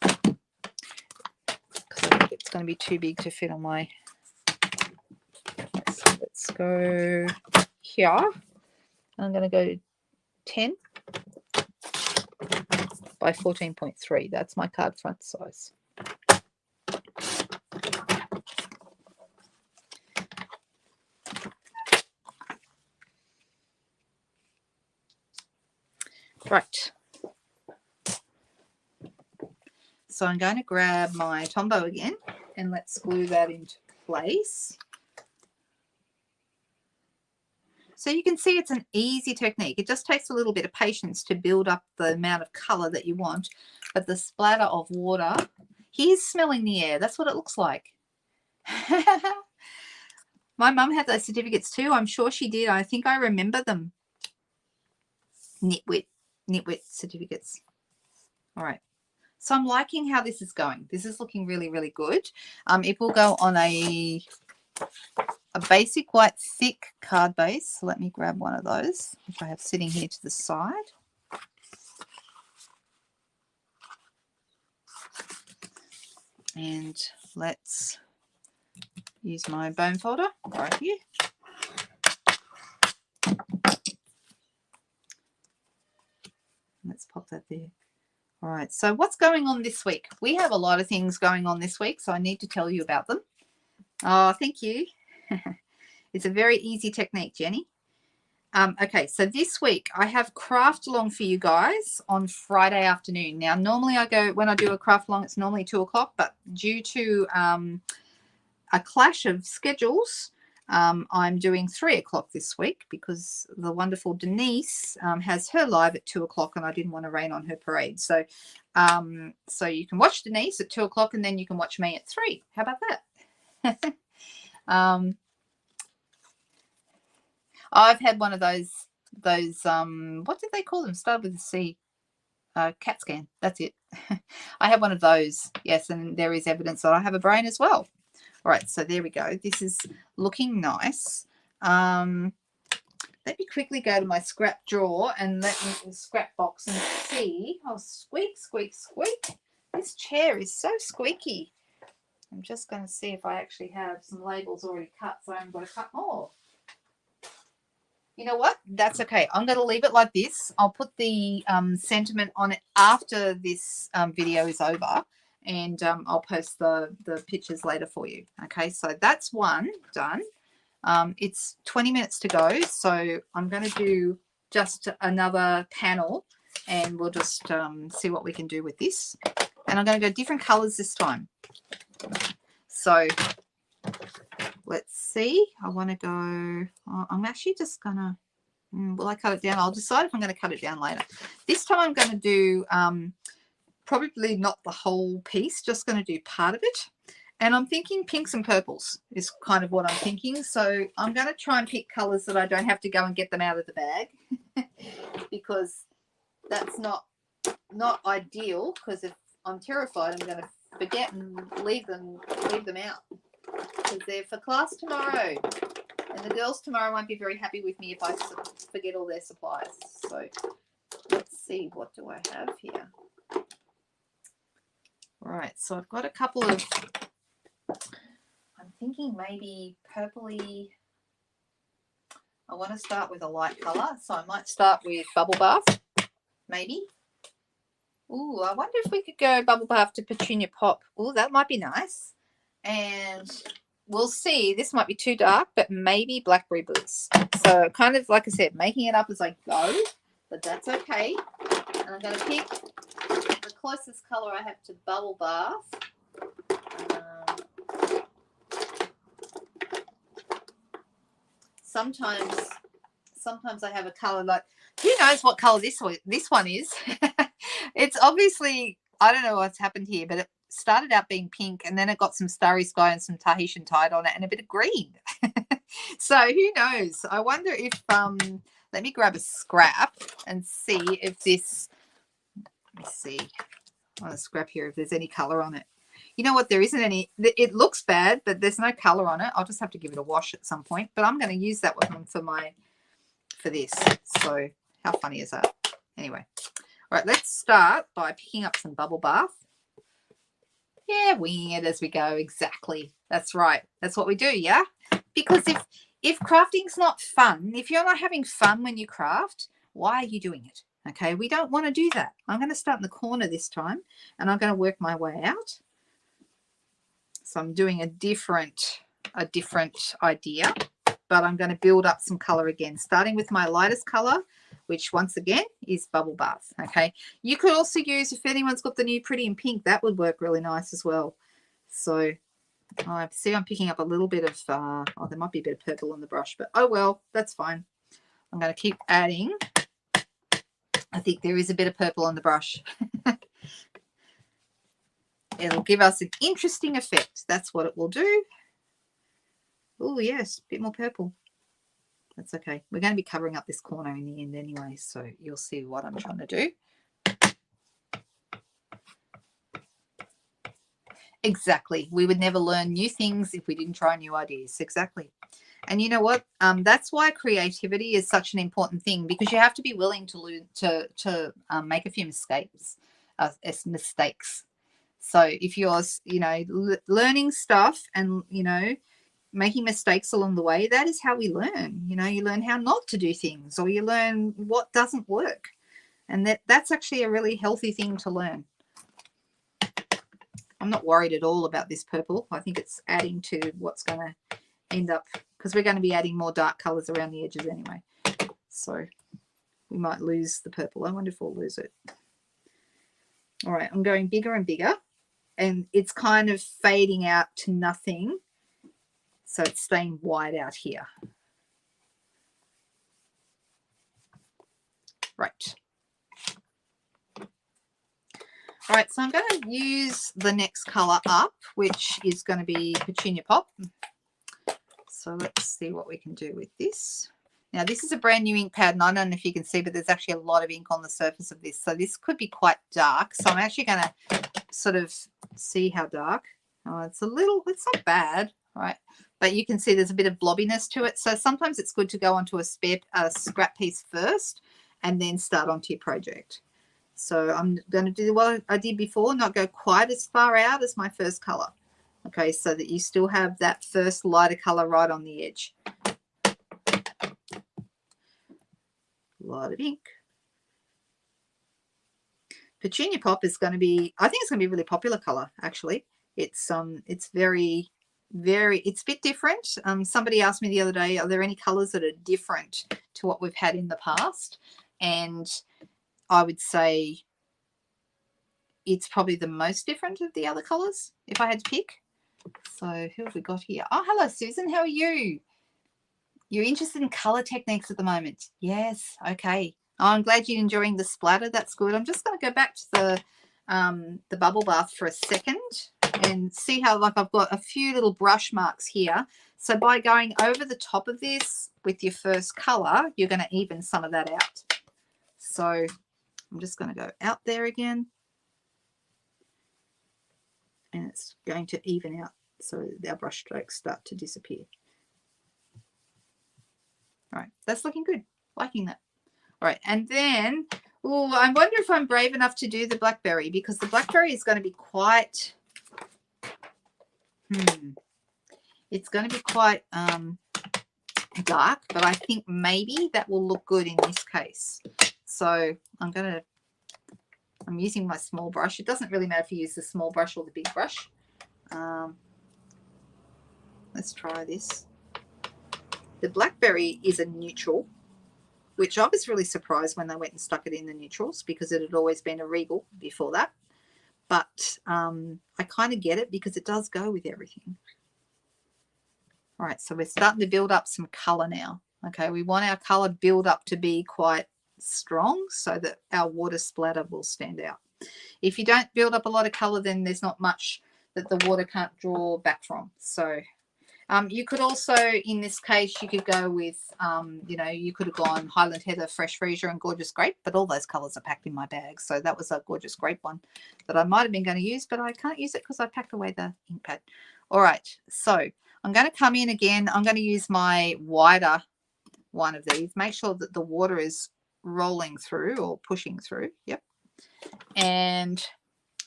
I think it's going to be too big to fit on my. Let's go here. I'm going to go 10 by 14.3. That's my card front size. Right. So I'm going to grab my Tombow again and let's glue that into place. So you can see it's an easy technique. It just takes a little bit of patience to build up the amount of colour that you want. But the splatter of water, here's smelling the air. That's what it looks like. My mum had those certificates too. I'm sure she did. I think I remember them. Knitwit certificates. All right. So I'm liking how this is going. This is looking really, really good. It will go on a basic white thick card base. So let me grab one of those, which I have sitting here to the side. And let's use my bone folder right here. Let's pop that there. All right, so what's going on this week? We have a lot of things going on this week, so I need to tell you about them. Oh, thank you. It's a very easy technique, Jenny. Okay, so this week I have craft along for you guys on Friday afternoon. Now, normally when I do a craft along, it's normally 2 o'clock, but due to a clash of schedules, I'm doing 3 o'clock this week because the wonderful Denise has her live at 2 o'clock and I didn't want to rain on her parade. So so you can watch Denise at 2 o'clock and then you can watch me at 3. How about that? I've had one of those what did they call them? Started with a C. CAT scan. That's it. I have one of those. Yes, and there is evidence that I have a brain as well. All right, so there we go. This is looking nice. Let me quickly go to my scrap drawer and let me in the scrap box and see. Oh, squeak, squeak, squeak. This chair is so squeaky. I'm just going to see if I actually have some labels already cut, so I'm going to cut more. You know what? That's okay. I'm going to leave it like this. I'll put the sentiment on it after this video is over. And I'll post the pictures later for you. Okay, so that's one done. It's 20 minutes to go, so I'm going to do just another panel and we'll just see what we can do with this. And I'm going to go different colors this time. So let's see. I want to go, I'm actually just going to, will I cut it down? I'll decide if I'm going to cut it down later. This time I'm going to do probably not the whole piece, just going to do part of it. And I'm thinking pinks and purples is kind of what I'm thinking. So I'm going to try and pick colours that I don't have to go and get them out of the bag because that's not ideal, because if I'm terrified I'm going to forget and leave them out because they're for class tomorrow. And the girls tomorrow won't be very happy with me if I forget all their supplies. So let's see, what do I have here? All right, so I've got a couple of, I'm thinking maybe purpley. I want to start with a light colour, so I might start with Bubble Bath, maybe. Ooh, I wonder if we could go Bubble Bath to Petunia Pop. Ooh, that might be nice. And we'll see. This might be too dark, but maybe Blackberry Bliss. So kind of, like I said, making it up as I go, but that's okay. And I'm going to pick the closest colour I have to Bubble Bath. Sometimes I have a colour like, who knows what colour this one is? It's obviously, I don't know what's happened here, but it started out being pink and then it got some Starry Sky and some Tahitian Tide on it and a bit of green. So who knows? I wonder if, let me grab a scrap and see if this, let me see on a scrap here if there's any colour on it. You know what? There isn't any. It looks bad, but there's no color on it. I'll just have to give it a wash at some point. But I'm going to use that one for this. So how funny is that? Anyway, all right. Let's start by picking up some bubble bath. Yeah, winging it as we go. Exactly. That's right. That's what we do. Yeah. Because if crafting's not fun, if you're not having fun when you craft, why are you doing it? Okay, we don't want to do that. I'm going to start in the corner this time, and I'm going to work my way out. So I'm doing a different idea, but I'm going to build up some color again, starting with my lightest color, which once again is bubble bath. Okay, you could also use, if anyone's got the new Pretty in Pink, that would work really nice as well. So I see I'm picking up a little bit of, oh, there might be a bit of purple on the brush, but oh well, that's fine. I'm going to keep adding. I think there is a bit of purple on the brush. It'll give us an interesting effect. That's what it will do. Oh, yes, a bit more purple. That's okay. We're going to be covering up this corner in the end anyway, so you'll see what I'm trying to do. Exactly. We would never learn new things if we didn't try new ideas. Exactly. And you know what? That's why creativity is such an important thing, because you have to be willing to learn to make a few mistakes. So if you're, learning stuff and, making mistakes along the way, that is how we learn. You learn how not to do things, or you learn what doesn't work. And that's actually a really healthy thing to learn. I'm not worried at all about this purple. I think it's adding to what's going to end up, because we're going to be adding more dark colors around the edges anyway. So we might lose the purple. I wonder if we'll lose it. All right, I'm going bigger and bigger, and it's kind of fading out to nothing. So it's staying wide out here. Right. All right, so I'm going to use the next color up, which is going to be Petunia Pop. So let's see what we can do with this. Now, this is a brand new ink pad, and I don't know if you can see, but there's actually a lot of ink on the surface of this. So this could be quite dark. So I'm actually going to sort of see how dark. Oh, it's not bad, right? But you can see there's a bit of blobbiness to it. So sometimes it's good to go onto a scrap piece first and then start onto your project. So I'm going to do what I did before, not go quite as far out as my first color. Okay, so that you still have that first lighter color right on the edge. A lot of ink. Petunia Pop is going to be, I think it's going to be a really popular color, actually. It's very, it's a bit different. Somebody asked me the other day, are there any colors that are different to what we've had in the past? And I would say it's probably the most different of the other colors, if I had to pick. So who have we got here? Oh, hello, Susan. How are you? You're interested in color techniques at the moment? Yes. Okay. Oh, I'm glad you're enjoying the splatter. That's good. I'm just going to go back to the bubble bath for a second and see how, like, I've got a few little brush marks here. So by going over the top of this with your first color, you're going to even some of that out. So I'm just going to go out there again. And it's going to even out so our brush strokes start to disappear. All right, that's looking good. Liking that. All right, and then, oh, I wonder if I'm brave enough to do the blackberry, because the blackberry is going to be quite, it's going to be quite dark, but I think maybe that will look good in this case. So I'm using my small brush. It doesn't really matter if you use the small brush or the big brush. Let's try this. The blackberry is a neutral, which I was really surprised when they went and stuck it in the neutrals, because it had always been a regal before that. But I kind of get it, because it does go with everything. All right, so we're starting to build up some color now. Okay, we want our color build up to be quite strong so that our water splatter will stand out. If you don't build up a lot of color, then there's not much that the water can't draw back from. So You could also, in this case, you could go with, you know, you could have gone Highland Heather, Fresh Freesia, and Gorgeous Grape, but all those colours are packed in my bag. So that was a Gorgeous Grape one that I might have been going to use, but I can't use it because I packed away the ink pad. All right, so I'm going to come in again. I'm going to use my wider one of these. Make sure that the water is rolling through or pushing through. Yep. And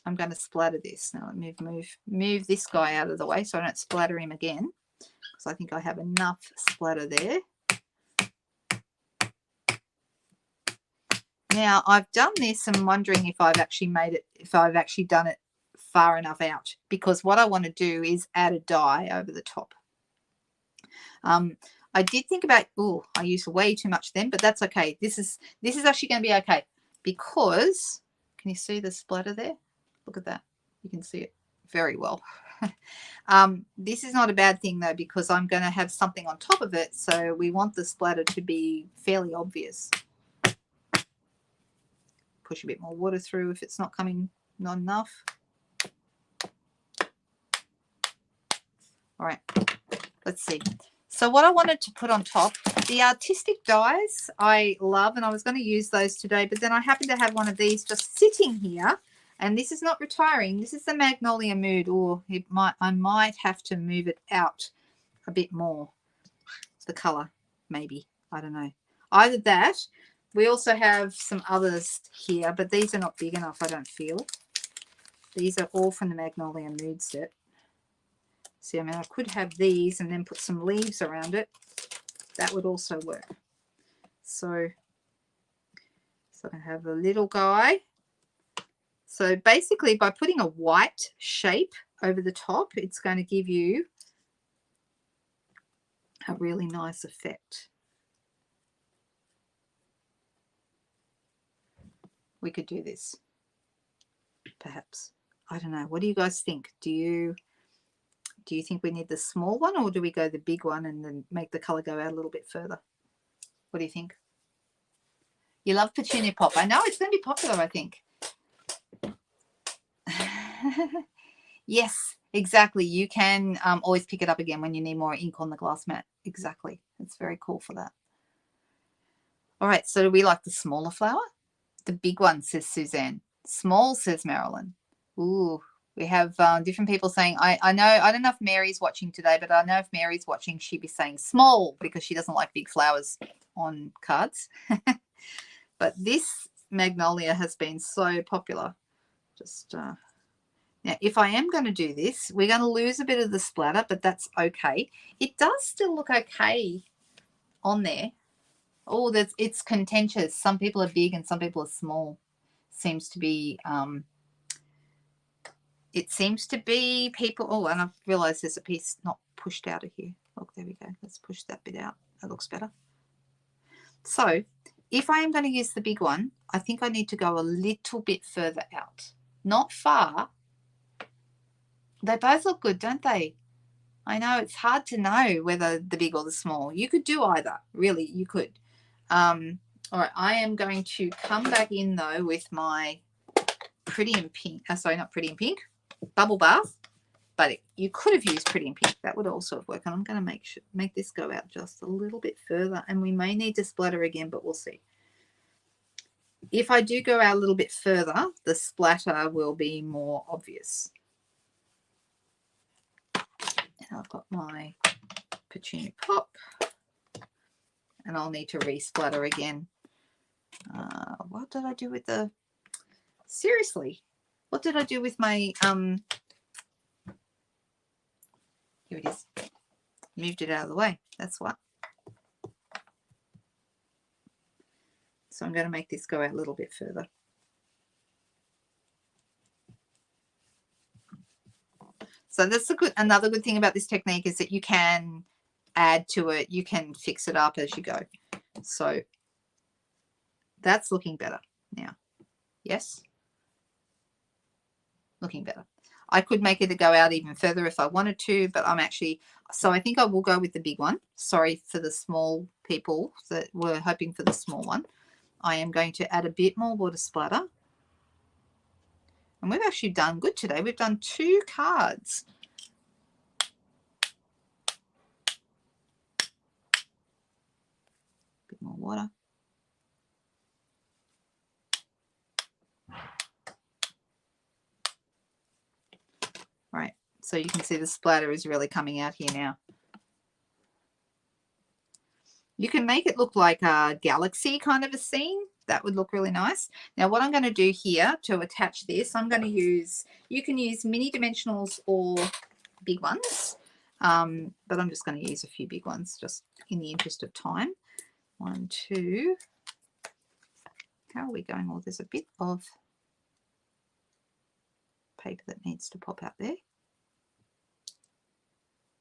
I'm going to splatter this. Now let me move this guy out of the way so I don't splatter him again, because I think I have enough splatter there. Now I've done this and wondering if I've actually made it, if I've actually done it far enough out, because what I want to do is add a die over the top. I did think about, oh, I used way too much then, but that's okay. This is actually going to be okay, because can you see the splatter there? Look at that. You can see it very well. This is not a bad thing though, because I'm going to have something on top of it, so we want the splatter to be fairly obvious. Push a bit more water through if it's not coming, not enough. All right, let's see. So what I wanted to put on top, the artistic dies I love, and I was going to use those today, but then I happen to have one of these just sitting here, and this is not retiring. This is the Magnolia Mood, or I might have to move it out a bit more, the color, maybe. I don't know. Either that. We also have some others here, but these are not big enough, I don't feel. These are all from the Magnolia Mood set. See, I mean, I could have these and then put some leaves around it. That would also work. So I have a little guy. So basically, by putting a white shape over the top, it's going to give you a really nice effect. We could do this, perhaps. I don't know. What do you guys think? Do you think we need the small one, or do we go the big one and then make the color go out a little bit further? What do you think? You love Petunia Pop. I know it's going to be popular, I think. Yes, exactly. You can always pick it up again when you need more ink on the glass mat. Exactly. It's very cool for that. All right, so do we like the smaller flower? The big one, says Suzanne. Small, says Marilyn. Ooh, we have different people saying, I know, I don't know if Mary's watching today, but I know if Mary's watching, she'd be saying small because she doesn't like big flowers on cards. But this Magnolia has been so popular. Just now, if I am going to do this, we're going to lose a bit of the splatter, but that's okay. It does still look okay on there. Oh, it's contentious. Some people are big and some people are small. Seems to be it seems to be people. Oh, and I've realized there's a piece not pushed out of here. Look, there we go. Let's push that bit out. That looks better. So if I am going to use the big one, I think I need to go a little bit further out. Not far. They both look good, don't they? I know it's hard to know whether the big or the small. You could do either. Really, you could. All right, I am going to come back in though with my Pretty in Pink. Sorry, not Pretty in Pink. Bubble Bath. But you could have used Pretty in Pink. That would also have worked. And I'm going to make this go out just a little bit further. And we may need to splatter again, but we'll see. If I do go out a little bit further, the splatter will be more obvious. And I've got my Petunia Pop. And I'll need to re-splatter again. What did I do with the... Seriously, what did I do with my... Here it is. Moved it out of the way. That's what. So I'm going to make this go out a little bit further. So that's another good thing about this technique is that you can add to it. You can fix it up as you go. So that's looking better now. Yes? Looking better. I could make it go out even further if I wanted to, but I'm actually, so I think I will go with the big one. Sorry for the small people that were hoping for the small one. I am going to add a bit more water splatter. And we've actually done good today. We've done 2 cards. more water. Right, so you can see the splatter is really coming out here now. You can make it look like a galaxy kind of a scene. That would look really nice. Now what I'm going to do here to attach this, I'm going to use, you can use mini dimensionals or big ones, but I'm just going to use a few big ones just in the interest of time. 1, 2. How are we going? Oh, there's a bit of paper that needs to pop out there.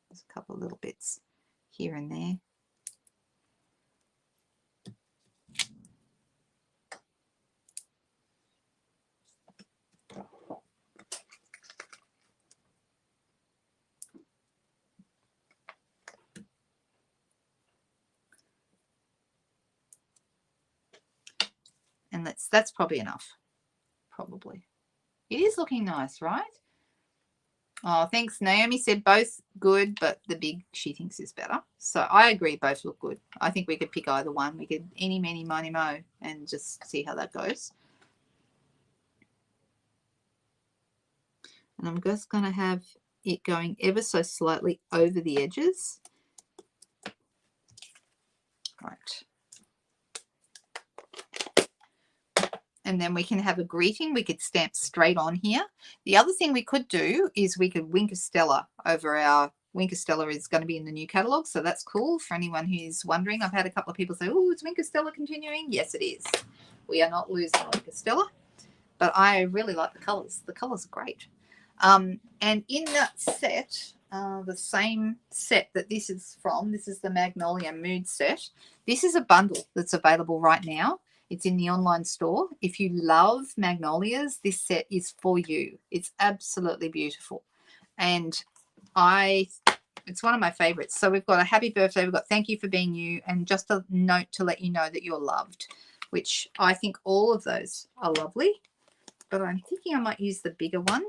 There's a couple of little bits here and there. And that's probably enough. Probably. It is looking nice, right? Oh, thanks. Naomi said both good, but the big she thinks is better. So I agree, both look good. I think we could pick either one. We could eeny, meeny, miny, mo, and just see how that goes. And I'm just going to have it going ever so slightly over the edges. Right. And then we can have a greeting. We could stamp straight on here. The other thing we could do is we could Winker Stella over our, Winker Stella is going to be in the new catalogue, so that's cool for anyone who's wondering. I've had a couple of people say, oh, is Winker Stella continuing? Yes, it is. We are not losing Winker Stella, but I really like the colours. The colours are great. And in that set, the same set that this is from, this is the Magnolia Mood set. This is a bundle that's available right now. It's in the online store. If you love magnolias, this set is for you. It's absolutely beautiful. And it's one of my favorites. So we've got a happy birthday. We've got thank you for being you. And just a note to let you know that you're loved, which I think all of those are lovely. But I'm thinking I might use the bigger one.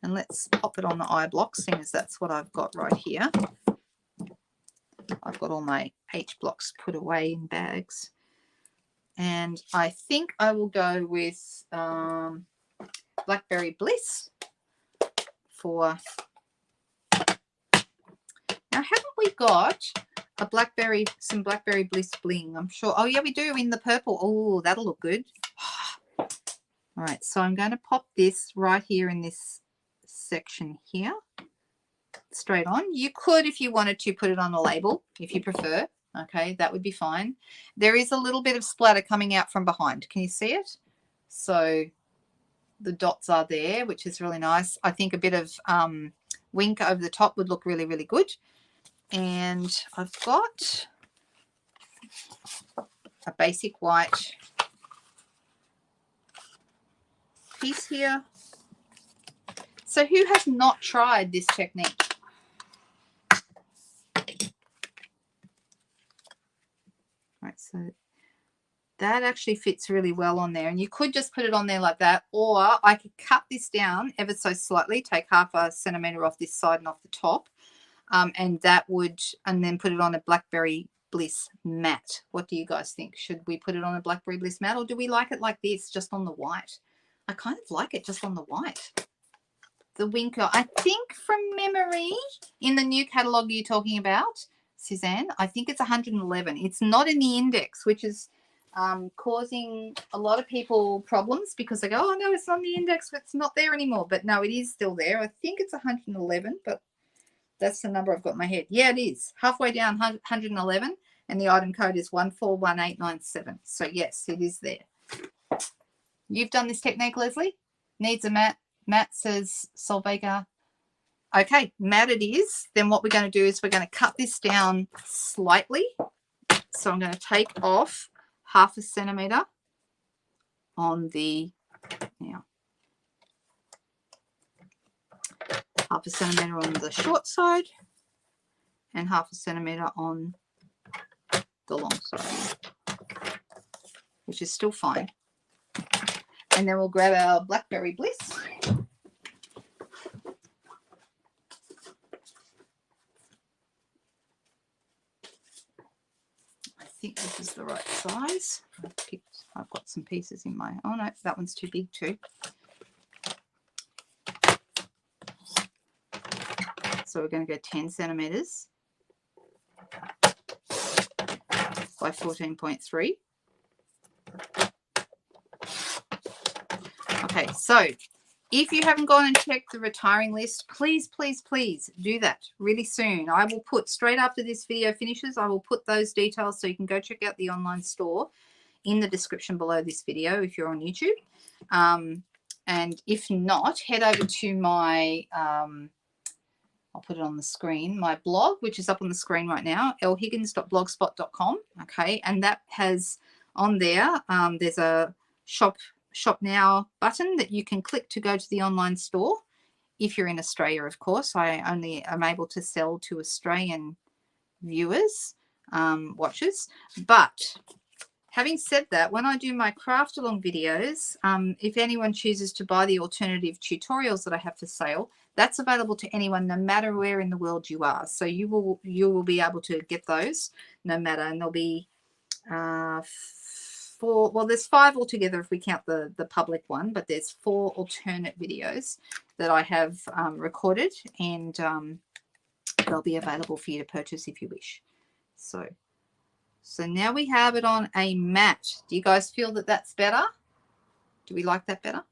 And let's pop it on the eye block, seeing as that's what I've got right here. I've got all my H blocks put away in bags. And I think I will go with Blackberry Bliss for... Now, haven't we got a some Blackberry Bliss bling? I'm sure. Oh, yeah, we do in the purple. Oh, that'll look good. All right, so I'm going to pop this right here in this section here, straight on. You could, if you wanted to, put it on a label, if you prefer. Okay, that would be fine. There is a little bit of splatter coming out from behind. Can you see it? So the dots are there, which is really nice. I think a bit of wink over the top would look really, really good. And I've got a basic white piece here. So who has not tried this technique? Right, so that actually fits really well on there. And you could just put it on there like that, or I could cut this down ever so slightly, take 1/2 centimetre off this side and off the top, and then put it on a Blackberry Bliss matte. What do you guys think? Should we put it on a Blackberry Bliss matte, or do we like it like this, just on the white? I kind of like it just on the white. The Winker, I think from memory, in the new catalogue you're talking about, Suzanne, I think it's 111. It's not in the index, which is causing a lot of people problems because they go, oh, no, it's on the index. It's not there anymore. But no, it is still there. I think it's 111, but that's the number I've got in my head. Yeah, it is. Halfway down, 111, and the item code is 141897. So, yes, it is there. You've done this technique, Leslie? Needs a matte. Matt says Solvega. Okay, matte it is. Then what we're going to do is we're going to cut this down slightly. So I'm going to take off 1/2 centimetre on the, now, 1/2 centimetre on the short side and 1/2 centimetre on the long side, which is still fine. And then we'll grab our Blackberry Bliss. I think this is the right size. I've got some pieces in my, oh no, that one's too big too. So we're going to go 10 centimeters by 14.3. Okay, so if you haven't gone and checked the retiring list, please, please, please do that really soon. I will put, straight after this video finishes, I will put those details so you can go check out the online store in the description below this video if you're on YouTube. And if not, head over to my, I'll put it on the screen, my blog, which is up on the screen right now, lhiggins.blogspot.com. Okay, and that has on there, there's a shop now button that you can click to go to the online store. If you're in Australia, of course, I only am able to sell to Australian viewers, watchers. But having said that, when I do my craft along videos, if anyone chooses to buy the alternative tutorials that I have for sale, that's available to anyone, no matter where in the world you are. So you will be able to get those no matter, and there'll be well, there's 5 altogether if we count the public one, but there's 4 alternate videos that I have recorded, and they'll be available for you to purchase if you wish. So now we have it on a mat. Do you guys feel that that's better? Do we like that better?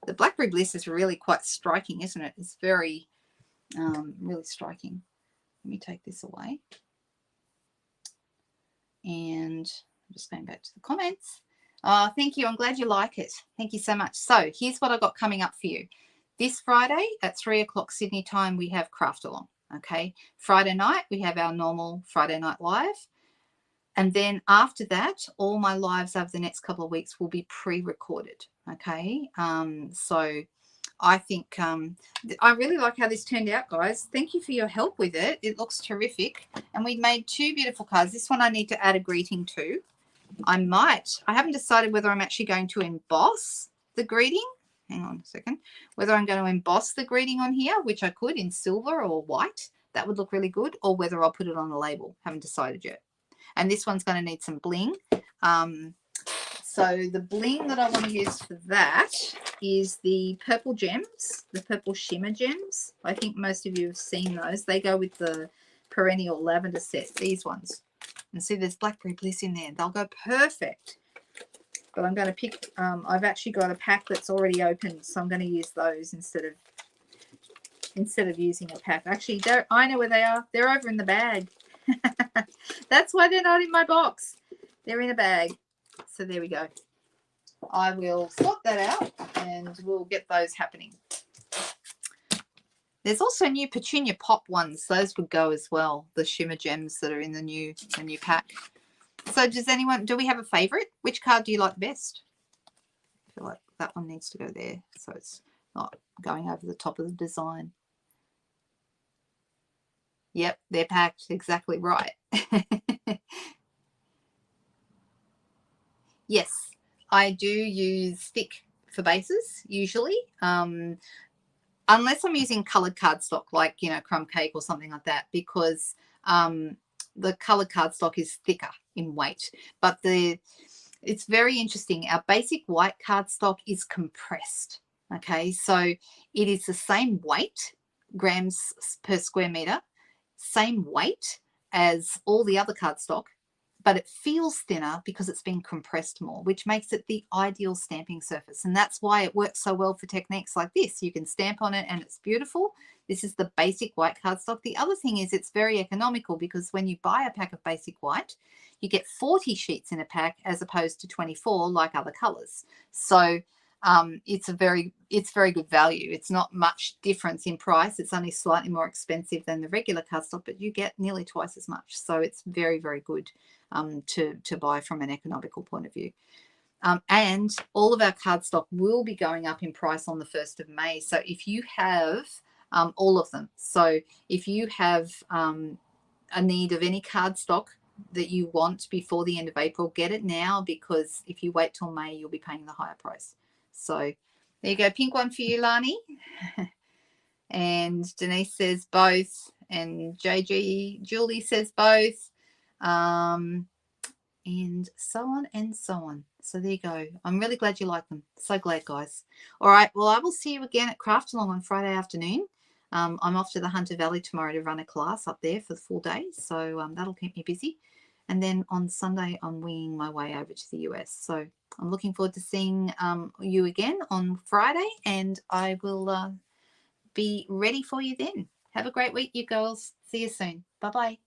The Blackberry Bliss is really quite striking, isn't it? It's very, really striking. Let me take this away. And I'm just going back to the comments. Oh, thank you. I'm glad you like it. Thank you so much. So here's what I got coming up for you. This Friday at 3 o'clock Sydney time, we have Craft Along. Okay. Friday night, we have our normal Friday Night Live. And then after that, all my lives over the next couple of weeks will be pre-recorded. Okay. So I think I really like how this turned out, guys. Thank you for your help with it. It looks terrific. And we made 2 beautiful cards. This one I need to add a greeting to. I haven't decided whether I'm actually going to emboss the greeting. Hang on a second. Whether I'm going to emboss the greeting on here, which I could in silver or white. That would look really good. Or whether I'll put it on the label. Haven't decided yet. And this one's going to need some bling. So the bling that I want to use for that is the purple gems, the purple shimmer gems. I think most of you have seen those. They go with the perennial lavender set, these ones. And see, there's Blackberry Bliss in there. They'll go perfect. But I'm going to pick, I've actually got a pack that's already opened, so I'm going to use those instead of using a pack. Actually, I know where they are. They're over in the bag. That's why they're not in my box. They're in a bag. So there we go. I will sort that out and we'll get those happening. There's also new Petunia Pop ones. Those would go as well. The shimmer gems that are in the new pack. So do we have a favorite? Which card do you like best? I feel like that one needs to go there so it's not going over the top of the design. Yep, they're packed. Exactly right. Yes, I do use stick for bases usually, unless I'm using coloured cardstock like, you know, crumb cake or something like that, because the coloured cardstock is thicker in weight. But it's very interesting. Our basic white cardstock is compressed. Okay, so it is the same weight, grams per square metre, same weight as all the other cardstock, but it feels thinner because it's been compressed more, which makes it the ideal stamping surface. And that's why it works so well for techniques like this. You can stamp on it and it's beautiful. This is the basic white cardstock. The other thing is it's very economical because when you buy a pack of basic white, you get 40 sheets in a pack as opposed to 24 like other colors. So it's very good value. It's not much difference in price. It's only slightly more expensive than the regular cardstock, but you get nearly twice as much. So it's very, very good to buy from an economical point of view. And all of our cardstock will be going up in price on the 1st of May. So if you have all of them, so if you have a need of any cardstock that you want before the end of April, get it now, because if you wait till May, you'll be paying the higher price. So there you go. Pink one for you, Lani. And Denise says both. And JG Julie says both. and so on and so on. So there you go. I'm really glad you like them. So glad, guys. All right. Well, I will see you again at Craft Along on Friday afternoon. I'm off to the Hunter Valley tomorrow to run a class up there for the full day. So that'll keep me busy. And then on Sunday, I'm winging my way over to the US. So I'm looking forward to seeing you again on Friday. And I will be ready for you then. Have a great week, you girls. See you soon. Bye-bye.